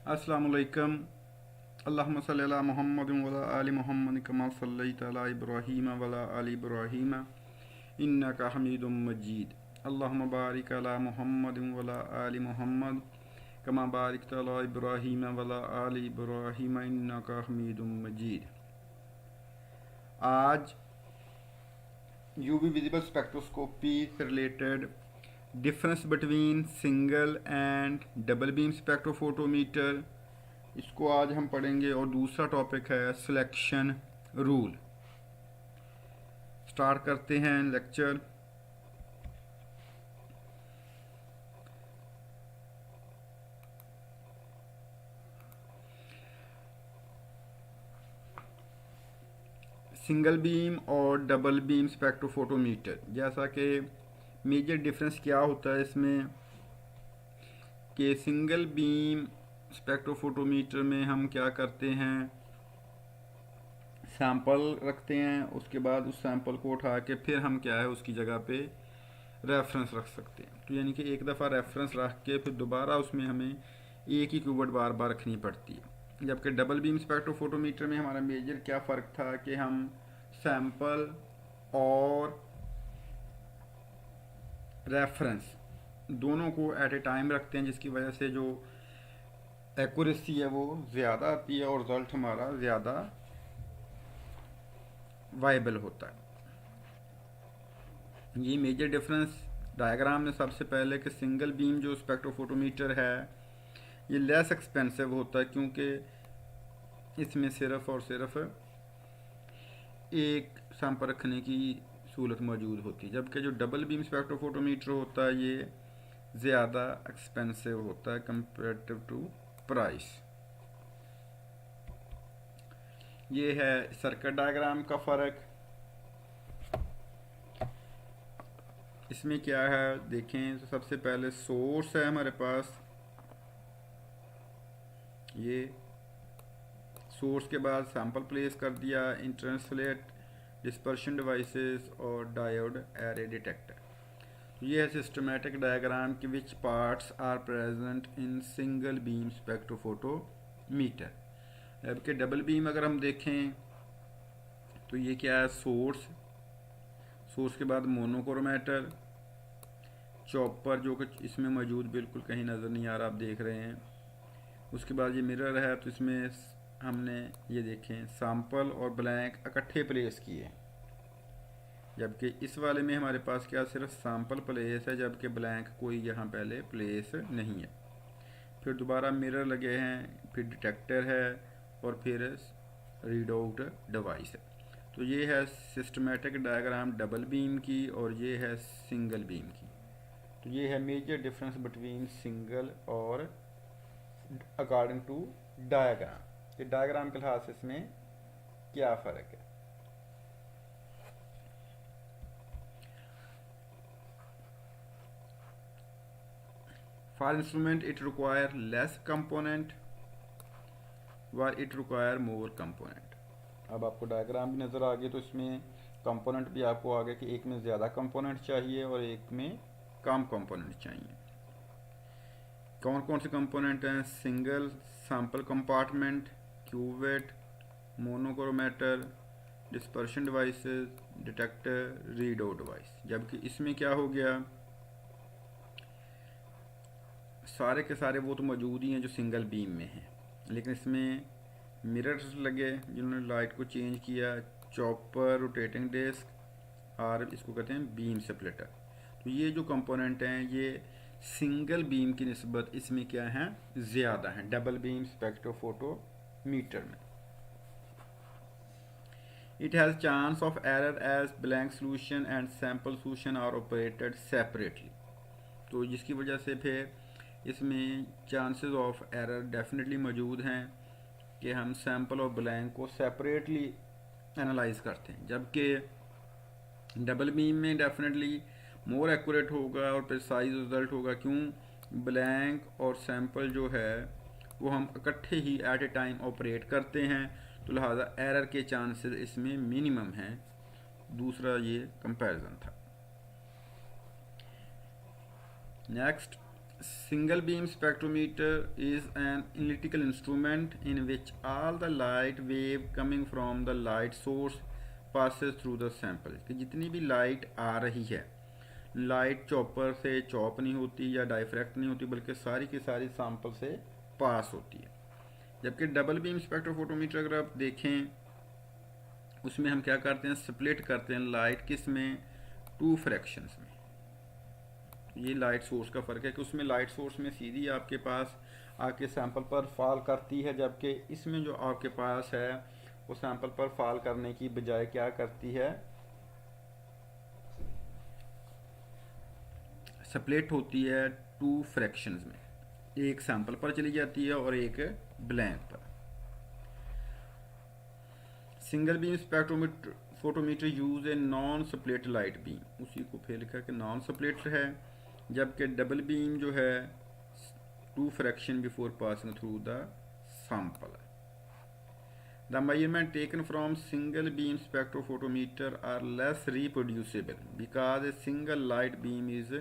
अस्सलामु अलैकुम। अल्लाहुम्मा सल्लि अला मुहम्मदिन व अला आलि मुहम्मद कमा सल्लैता अला इब्राहीम व अला आलि इब्राहीम इन्नका हमीदुम मजीद। अल्लाहुम्मा बारिक अला मुहम्मदिन व अला आलि मुहम्मद कमा बारिकता अला इब्राहीम व अला आलि इब्राहीम इन्नका हमीदुम मजीद। आज यूवी विजिबल स्पेक्ट्रोस्कोपी से related difference between single and double beam spectrophotometer, इसको आज हम पढ़ेंगे। और दूसरा टॉपिक है सिलेक्शन रूल। स्टार्ट करते हैं लेक्चर। सिंगल बीम और डबल बीम स्पेक्ट्रोफोटोमीटर, जैसा कि मेजर डिफरेंस क्या होता है इसमें कि सिंगल बीम स्पेक्ट्रोफोटोमीटर में हम क्या करते हैं, सैंपल रखते हैं, उसके बाद उस सैंपल को उठा के फिर हम क्या है उसकी जगह पे रेफरेंस रख सकते हैं। तो यानी कि एक दफ़ा रेफरेंस रख के फिर दोबारा उसमें हमें एक ही क्यूबट बार बार रखनी पड़ती है। जबकि डबल बीम स्पेक्ट्रोफोटोमीटर में हमारा मेजर क्या फ़र्क था कि हम सैंपल और रेफरेंस दोनों को एट ए टाइम रखते हैं, जिसकी वजह से जो एक्यूरेसी है वो ज़्यादा आती है और रिज़ल्ट हमारा ज़्यादा वाइबल होता है। ये मेजर डिफरेंस डायग्राम में सबसे पहले कि सिंगल बीम जो स्पेक्ट्रोफोटोमीटर है ये लेस एक्सपेंसिव होता है, क्योंकि इसमें सिर्फ और सिर्फ एक सैंपल रखने की सहूलत मौजूद होती है। जबकि जो डबल बीम स्पेक्ट्रोफोटोमीटर होता है ये ज़्यादा एक्सपेंसिव होता है कंपेरेटिव टू प्राइस। ये है सर्किट डायग्राम का फ़र्क। इसमें क्या है देखें, तो सबसे पहले सोर्स है हमारे पास, ये सोर्स के बाद सैंपल प्लेस कर दिया, इंटरफेरेंस डिस्पर्शन डिवाइसेस और डायोड एरे डिटेक्टर। तो ये है सिस्टमेटिक डायग्राम कि which parts are present in single beam spectrophotometer. जबकि डबल बीम अगर हम देखें तो ये क्या है, सोर्स, सोर्स के बाद मोनोक्रोमेटर, चॉपर जो कि इसमें मौजूद बिल्कुल कहीं नज़र नहीं आ रहा, आप देख रहे हैं। उसके बाद ये मिरर है, तो इसमें हमने ये देखें सैंपल और ब्लैंक इकट्ठे प्लेस किए। जबकि इस वाले में हमारे पास क्या सिर्फ सैंपल प्लेस है, जबकि ब्लैंक कोई यहाँ पहले प्लेस नहीं है। फिर दोबारा मिरर लगे हैं, फिर डिटेक्टर है और फिर रीड आउट डिवाइस है। तो ये है सिस्टमेटिक डायग्राम डबल बीम की और ये है सिंगल बीम की। तो ये है मेजर डिफरेंस बिटवीन सिंगल और अकॉर्डिंग टू डायग्राम। ये डायग्राम के लिहाज से इसमें क्या फ़र्क है। For instrument it require less component while it require more component। अब आपको डायग्राम भी नज़र आ गई, तो इसमें कंपोनेंट भी आपको आ गया कि एक में ज़्यादा कंपोनेंट चाहिए और एक में कम कंपोनेंट चाहिए। कौन कौन से कंपोनेंट हैं, single sample compartment, cuvette, monochromator, dispersion devices, detector, read out device. जबकि इसमें क्या हो गया, सारे के सारे वो तो मौजूद ही हैं जो सिंगल बीम में हैं, लेकिन इसमें मिरर्स लगे जिन्होंने लाइट को चेंज किया, चॉपर, रोटेटिंग डिस्क और इसको कहते हैं बीम स्प्लिटर। तो ये जो कंपोनेंट हैं ये सिंगल बीम की निस्बत इसमें क्या हैं, ज़्यादा हैं डबल बीम स्पेक्ट्रोफोटोमीटर में। It has chance of error as blank solution and sample solution are operated separately. तो जिसकी वजह से फिर इसमें चांसेस ऑफ एरर डेफिनेटली मौजूद हैं कि हम सैंपल और ब्लैंक को सेपरेटली एनालाइज करते हैं। जबकि डबल बीम में डेफिनेटली मोर एक्यूरेट होगा और प्रिसाइज रिजल्ट होगा। क्यों, ब्लैंक और सैंपल जो है वो हम इकट्ठे ही एट ए टाइम ऑपरेट करते हैं, तो लिहाजा एरर के चांसेस इसमें मिनिमम हैं। दूसरा ये कंपैरिजन था। Next, Single beam spectrometer is an analytical instrument in which all the light wave coming from the light source passes through the sample. कि जितनी भी लाइट आ रही है, लाइट चॉपर से चॉप नहीं होती या डाइफ्रैक्ट नहीं होती, बल्कि सारी की सारी सैंपल से पास होती है। जबकि डबल बीम स्पेक्ट्रोफोटोमीटर अगर आप देखें, उसमें हम क्या करते हैं, स्प्लिट करते हैं लाइट किस में, 2 फ्रैक्शंस में। ये लाइट सोर्स का फ़र्क है कि उसमें लाइट सोर्स में सीधी आपके पास आके सैंपल पर फॉल करती है, जबकि इसमें जो आपके पास है वो सैंपल पर फॉल करने की बजाय क्या करती है, स्प्लिट होती है 2 फ्रैक्शंस में। एक सैंपल पर चली जाती है और एक ब्लैंक पर। Single beam spectrometer photometer use a non split light beam, उसी को फिर लिखा कि नॉन स्प्लिट है। जबकि डबल बीम जो है 2 fraction before passing through the sample. The measurement taken from single beam spectrophotometer are less reproducible because a single light beam is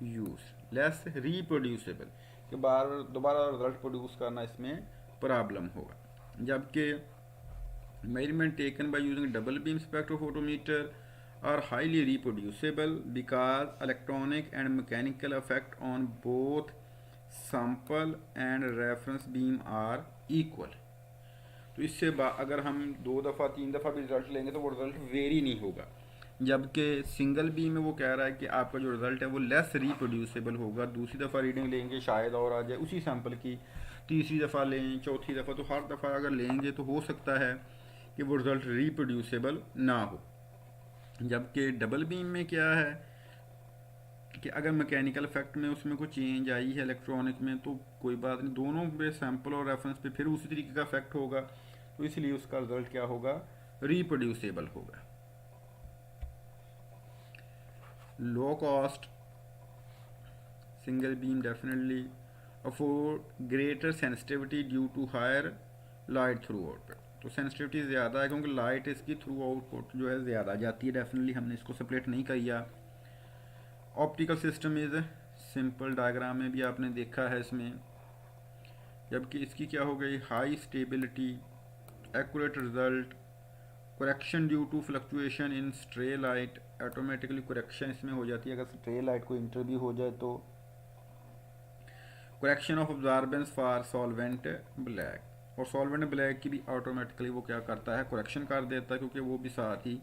use. Less reproducible कि बार दोबारा रिजल्ट प्रोड्यूस करना इसमें problem होगा। जबकि measurement taken by using double beam spectrophotometer are highly reproducible because electronic and mechanical effect on both sample and reference beam are equal। तो इससे अगर हम 2 दफ़ा 3 दफ़ा भी रिजल्ट लेंगे तो वो रिजल्ट वेरी नहीं होगा। जबकि सिंगल बीम में वो कह रहा है कि आपका जो रिजल्ट है वो लेस रिप्रोड्यूसेबल होगा। दूसरी दफ़ा रीडिंग लेंगे शायद और आ जाए उसी सैंपल की, तीसरी दफ़ा लें, चौथी दफ़ा, तो हर दफ़ा अगर लेंगे तो हो सकता है कि वो रिज़ल्ट रिप्रोड्यूसेबल ना हो। जबकि डबल बीम में क्या है कि अगर मैकेनिकल इफेक्ट में उसमें कोई चेंज आई है इलेक्ट्रॉनिक में तो कोई बात नहीं, दोनों पे सैंपल और रेफरेंस पे फिर उसी तरीके का इफेक्ट होगा, तो इसलिए उसका रिजल्ट क्या होगा, रिप्रोड्यूसेबल होगा। Low cost single beam definitely afford greater sensitivity due to higher light through output. तो सेंसिटिविटी ज़्यादा है क्योंकि लाइट इसकी थ्रू आउटपुट जो है ज़्यादा जाती है। डेफिनेटली हमने इसको सेपरेट नहीं किया। Optical system is simple, diagram में भी आपने देखा है इसमें। जबकि इसकी क्या हो गई, high stability, accurate result, correction due to fluctuation in stray light, automatically correction इसमें हो जाती है अगर स्ट्रे लाइट को इंटर भी हो जाए तो। Correction of absorbance for solvent black, और सॉल्वेंट ब्लैक की भी ऑटोमेटिकली वो क्या करता है, करेक्शन कर देता है क्योंकि वो भी साथ ही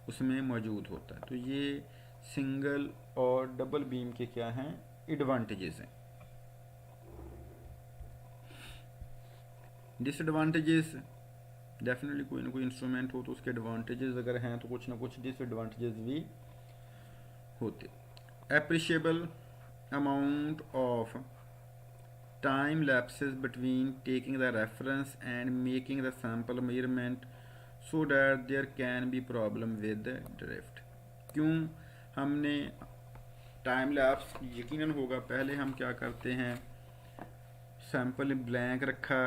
उसमें मौजूद होता है। तो ये सिंगल और डबल बीम के क्या हैं, एडवांटेजेस हैं। डिसएडवांटेजेस, डेफिनेटली कोई ना कोई इंस्ट्रूमेंट हो तो उसके एडवांटेजेस अगर हैं तो कुछ ना कुछ डिसएडवांटेजेस भी होते। Appreciable amount of time lapses between taking the reference and making the sample measurement so that there can be problem with the drift। क्यों हमने टाइम लैप्स यकीनन होगा, पहले हम क्या करते हैं, सैंपल ब्लैंक रखा,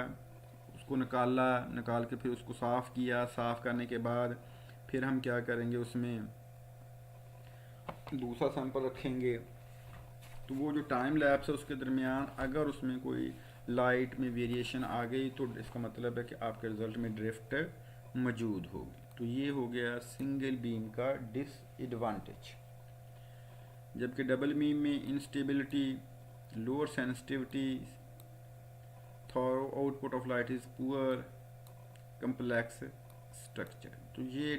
उसको निकाल के फिर उसको साफ़ किया, साफ़ करने के बाद फिर हम क्या करेंगे, उसमें दूसरा सैंपल रखेंगे। तो वो जो टाइम लैप्स है उसके दरमियान अगर उसमें कोई लाइट में वेरिएशन आ गई तो इसका मतलब है कि आपके रिज़ल्ट में ड्रिफ्ट मौजूद होगी। तो ये हो गया सिंगल बीम का डिसएडवांटेज। जबकि डबल बीम में instability, lower sensitivity, thorough output of light is poor, complex structure. तो ये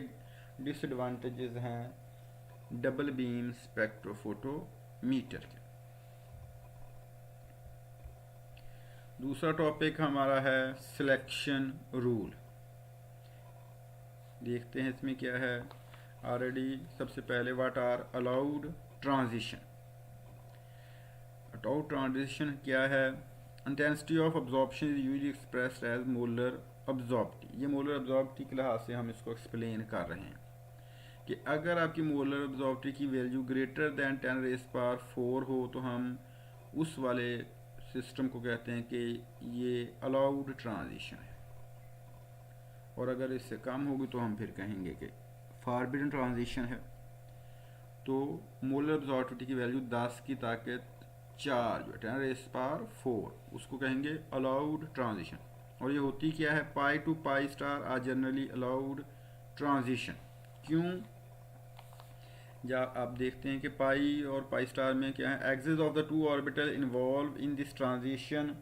डिसएडवांटेजेस हैं डबल बीम स्पेक्ट्रोफोटोमीटर के। दूसरा टॉपिक हमारा है सिलेक्शन रूल। देखते हैं इसमें क्या है। ऑलरेडी सबसे पहले what are allowed transition. Allowed transition क्या है, intensity of absorption is usually expressed as molar absorptivity. ये मोलर अब्जॉर्प्टी के लिहाज से हम इसको एक्सप्लेन कर रहे हैं कि अगर आपकी मोलर अब्जॉर्प्टी की वैल्यू ग्रेटर दैन 10⁴ हो तो हम उस वाले सिस्टम को कहते हैं कि ये अलाउड ट्रांजिशन है, और अगर इससे कम होगी तो हम फिर कहेंगे कि फॉरबिडन ट्रांजिशन है। तो मोलर अब्जॉर्प्टिविटी की वैल्यू 10 की ताकत 4 जो है 10⁻⁴, उसको कहेंगे अलाउड ट्रांजिशन। और ये होती क्या है, pi to pi star are generally allowed transition. क्यों, जब आप देखते हैं कि पाई और पाई स्टार में क्या है, axis of the two orbital involve in this transition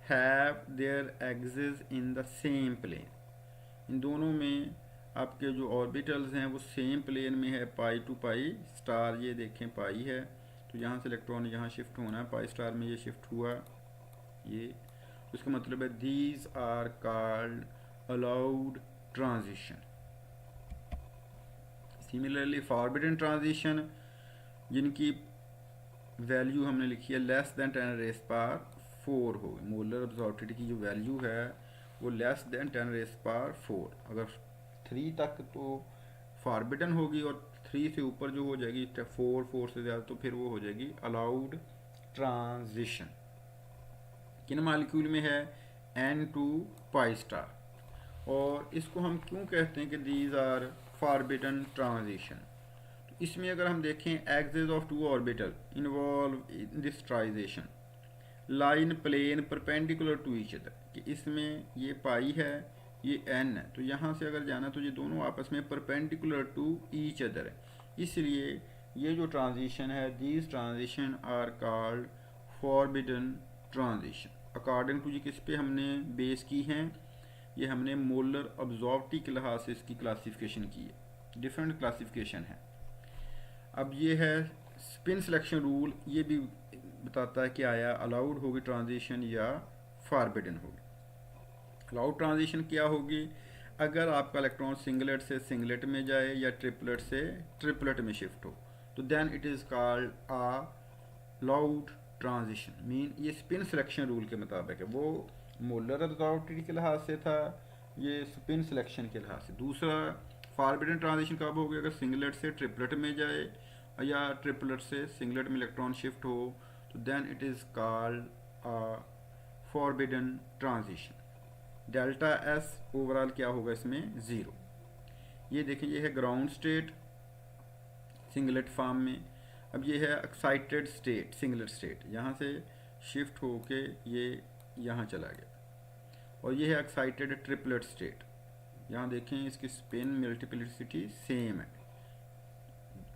have their axis in the same plane. इन दोनों में आपके जो ऑर्बिटल्स हैं वो सेम प्लेन में है, पाई टू पाई स्टार। ये देखें पाई है तो यहाँ से इलेक्ट्रॉन यहाँ शिफ्ट होना है, पाई स्टार में ये शिफ्ट हुआ, ये उसका मतलब है these are called allowed transition. Similarly forbidden transition, जिनकी वैल्यू हमने लिखी है लेस देन 10⁻⁴ हो, मोलर अब्जॉर्बिलिटी की जो वैल्यू है वो लेस देन 10⁻⁴। अगर 3 तक तो फॉरबिडन होगी और 3 से ऊपर जो हो जाएगी 4 से ज़्यादा तो फिर वो हो जाएगी अलाउड ट्रांजिशन। किन मालिक्यूल में है, N2 पाई स्टार। और इसको हम क्यों कहते हैं कि दीज आर फॉरबिडन ट्रांजिशन, तो इसमें अगर हम देखें axis of two orbital involve in this transition line plane perpendicular to each other, कि इसमें ये पाई है ये n है, तो यहाँ से अगर जाना तो ये दोनों आपस में परपेंडिकुलर टू ईच अदर है। इसलिए ये जो ट्रांजिशन है, these transition are called forbidden transition. According to ये किस पे हमने बेस की हैं, ये हमने मोलर अब्जॉर्बिटी के लिहाज से इसकी क्लासिफिकेशन की है, डिफरेंट क्लासिफिकेशन है। अब ये है स्पिन सिलेक्शन रूल, ये भी बताता है कि आया अलाउड होगी ट्रांजिशन या फॉरबिडन होगी। अलाउड ट्रांजिशन क्या होगी, अगर आपका इलेक्ट्रॉन सिंगलेट से सिंगलेट में जाए या ट्रिपलेट से ट्रिपलेट में शिफ्ट हो, तो then it is called allowed transition. Mean ये स्पिन सिलेक्शन रूल के मुताबिक है, वो मोलर अब्जॉर्बिलिटी के लिहाज से था, ये स्पिन सिलेक्शन के लिहाज से। दूसरा फॉरबिडन ट्रांजिशन कब होगी, अगर सिंगलेट से ट्रिपलेट में जाए या ट्रिपलेट से सिंगलेट में इलेक्ट्रॉन शिफ्ट हो, तो then it is called forbidden transition. Delta S overall क्या होगा इसमें, 0। ये देखिए ये है ग्राउंड स्टेट सिंगलेट फॉर्म में। अब ये है एक्साइटेड स्टेट सिंगलेट स्टेट, यहाँ से शिफ्ट होके ये यहाँ चला गया। और ये है एक्साइटेड ट्रिपलेट स्टेट, यहाँ देखें इसकी स्पिन मल्टीप्लिसिटी सेम है,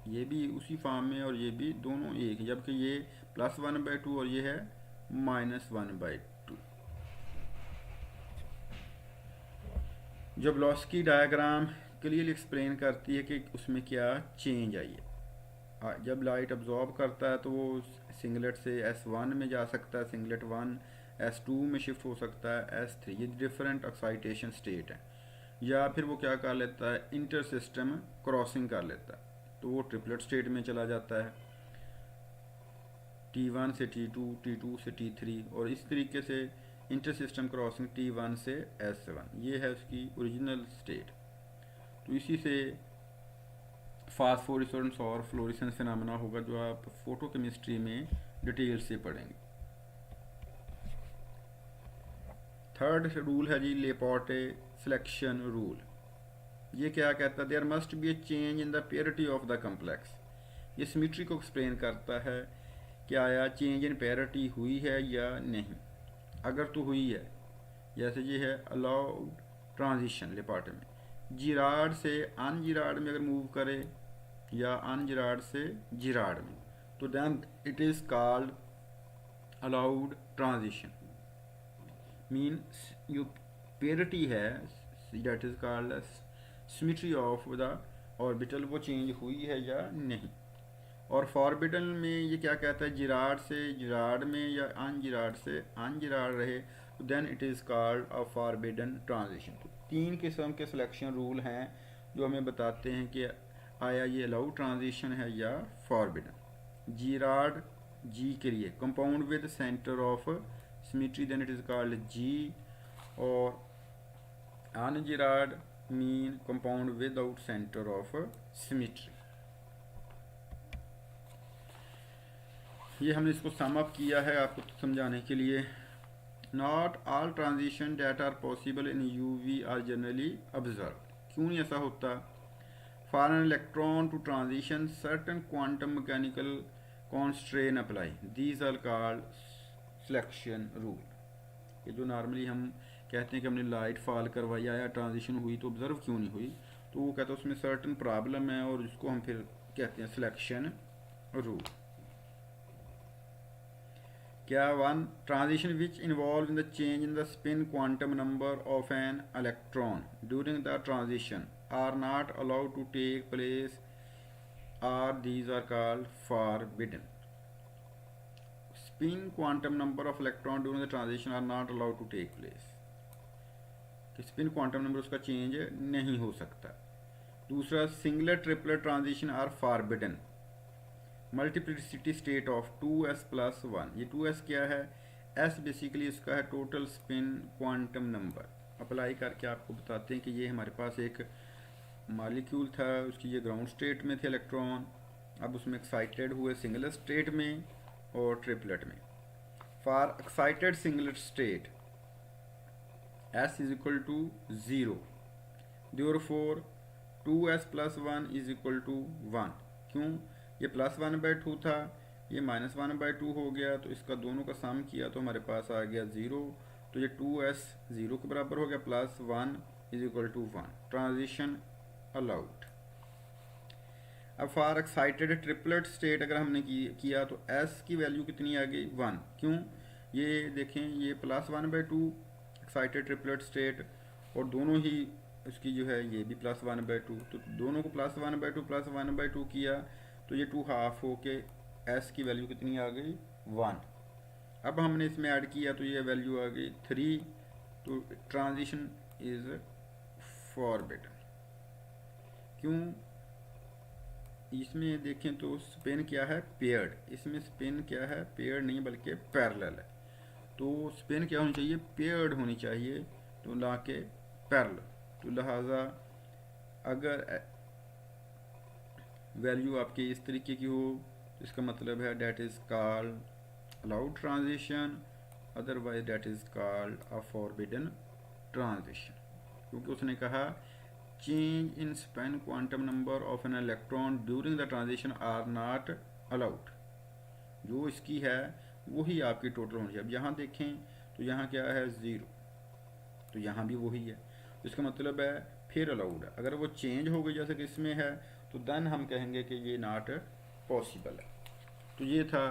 ये भी उसी फॉर्म में और ये भी दोनों एक है, जबकि ये +1/2 और ये है -1/2। जब वेलोसिटी डायग्राम क्लियरली एक्सप्लेन करती है कि उसमें क्या चेंज आई है। जब लाइट अब्जॉर्ब करता है तो वो सिंगलेट से S1 में जा सकता है, सिंगलेट 1 S2 में शिफ्ट हो सकता है, S3, ये डिफरेंट एक्साइटेशन स्टेट है। या फिर वो क्या कर लेता है, इंटर सिस्टम क्रॉसिंग कर लेता है, तो वो ट्रिपलेट स्टेट में चला जाता है, T1 से T2, T2 से T3, और इस तरीके से इंटर सिस्टम क्रॉसिंग T1 से S1, ये है उसकी ओरिजिनल स्टेट। तो इसी से फास्फोरेसेंस और फ्लोरेसेंस फिनोमेना होगा, जो आप फोटोकेमिस्ट्री में डिटेल से पढ़ेंगे। थर्ड रूल है जी लेपोर्टे सिलेक्शन रूल। ये क्या कहता है, there must be a change in the purity of the complex. ये सिमेट्री को एक्सप्लेन करता है कि आया चेंज इन प्योरिटी हुई है या नहीं। अगर तो हुई है, जैसे ये है अलाउड ट्रांजिशन लेपोर्टे में, जिराड से अनजिराड में अगर मूव करे या अनजिराड से जिराड में, तो then it is called allowed transition. Mean जो प्योरिटी है that is called symmetry of the orbital, वो चेंज हुई है या नहीं। और फॉरबिडन में ये क्या कहता है, जिराड से जिराड में या अनजिराड से अनजिराड रहे, तो then it is called a forbidden transition. तो 3 किस्म के सिलेक्शन रूल हैं जो हमें बताते हैं कि आया ये अलाउड ट्रांजिशन है या फॉरबिडन। जिराड जी के लिए compound with centre of symmetry, then it is called g. और ungerade mean compound without centre of symmetry. ये हमने इसको सम अप किया है आपको समझाने के लिए। Not all transition that are possible in UV are generally observe. क्यों नहीं ऐसा होता, for an electron to transition certain quantum mechanical constraint apply. These are called selection rule. कि जो नॉर्मली हम कहते हैं कि हमने लाइट फॉल करवाया या ट्रांजिशन हुई तो ऑब्जर्व क्यों नहीं हुई, तो वो कहता है उसमें सर्टन प्रॉब्लम है और उसको हम फिर कहते हैं सिलेक्शन रूल. क्या one transition which involve in the change in the spin quantum number of an electron during the transition are not allowed to take place are these are called forbidden. Spin quantum number of electron during the transition are not allowed to take place. कि spin quantum number उसका change नहीं हो सकता. दूसरा, singular triplet transition are forbidden. Multiplicity state of 2s+1. ये 2s क्या है? s basically इसका है total spin quantum number. Apply करके आपको बताते हैं कि ये हमारे पास एक मॉलिक्यूल था, उसकी ये ग्राउंड स्टेट में थे इलेक्ट्रॉन, अब उसमें एक्साइटेड हुए सिंगुलर स्टेट में और ट्रिपलेट में. For excited singular state s is equal to 0, therefore 2s+1 is equal to 1. क्यों? ये +1/2 था, ये -1/2 हो गया, तो इसका दोनों का सम किया तो हमारे पास आ गया 0. तो ये 2s 0 के बराबर हो गया, +1 is equal to 1. Transition allowed. अब फॉर एक्साइटेड ट्रिपलेट स्टेट अगर हमने किया तो s की वैल्यू कितनी आ गई? 1. क्यों? ये देखें, ये +1/2 एक्साइटेड ट्रिपलेट स्टेट और दोनों ही उसकी जो है ये भी +1/2, तो दोनों को +1/2 किया तो ये 2 हाफ हो के s की वैल्यू कितनी आ गई? 1. अब हमने इसमें ऐड किया तो ये वैल्यू आ गई 3. तो ट्रांजिशन इज फॉरबिडन. क्यों? इसमें देखें तो स्पिन क्या है? पेयर्ड. इसमें स्पिन क्या है? पेयर्ड नहीं बल्कि पैरेलल है. तो स्पिन क्या होनी चाहिए? पेयर्ड होनी चाहिए, तो ना के पैरेलल. तो लिहाजा अगर वैल्यू आपकी इस तरीके की हो तो इसका मतलब है that is called allowed transition, otherwise that is called a forbidden transition. क्योंकि उसने कहा change in spin quantum number of an electron during the transition are not allowed. जो इसकी है वही आपकी टोटल होनी चाहिए. अब यहाँ देखें तो यहाँ क्या है? 0, तो यहाँ भी वही है, तो इसका मतलब है फिर अलाउड है. अगर वो चेंज हो गई जैसे कि इसमें है तो देन हम कहेंगे कि ये नॉट पॉसिबल है. तो ये था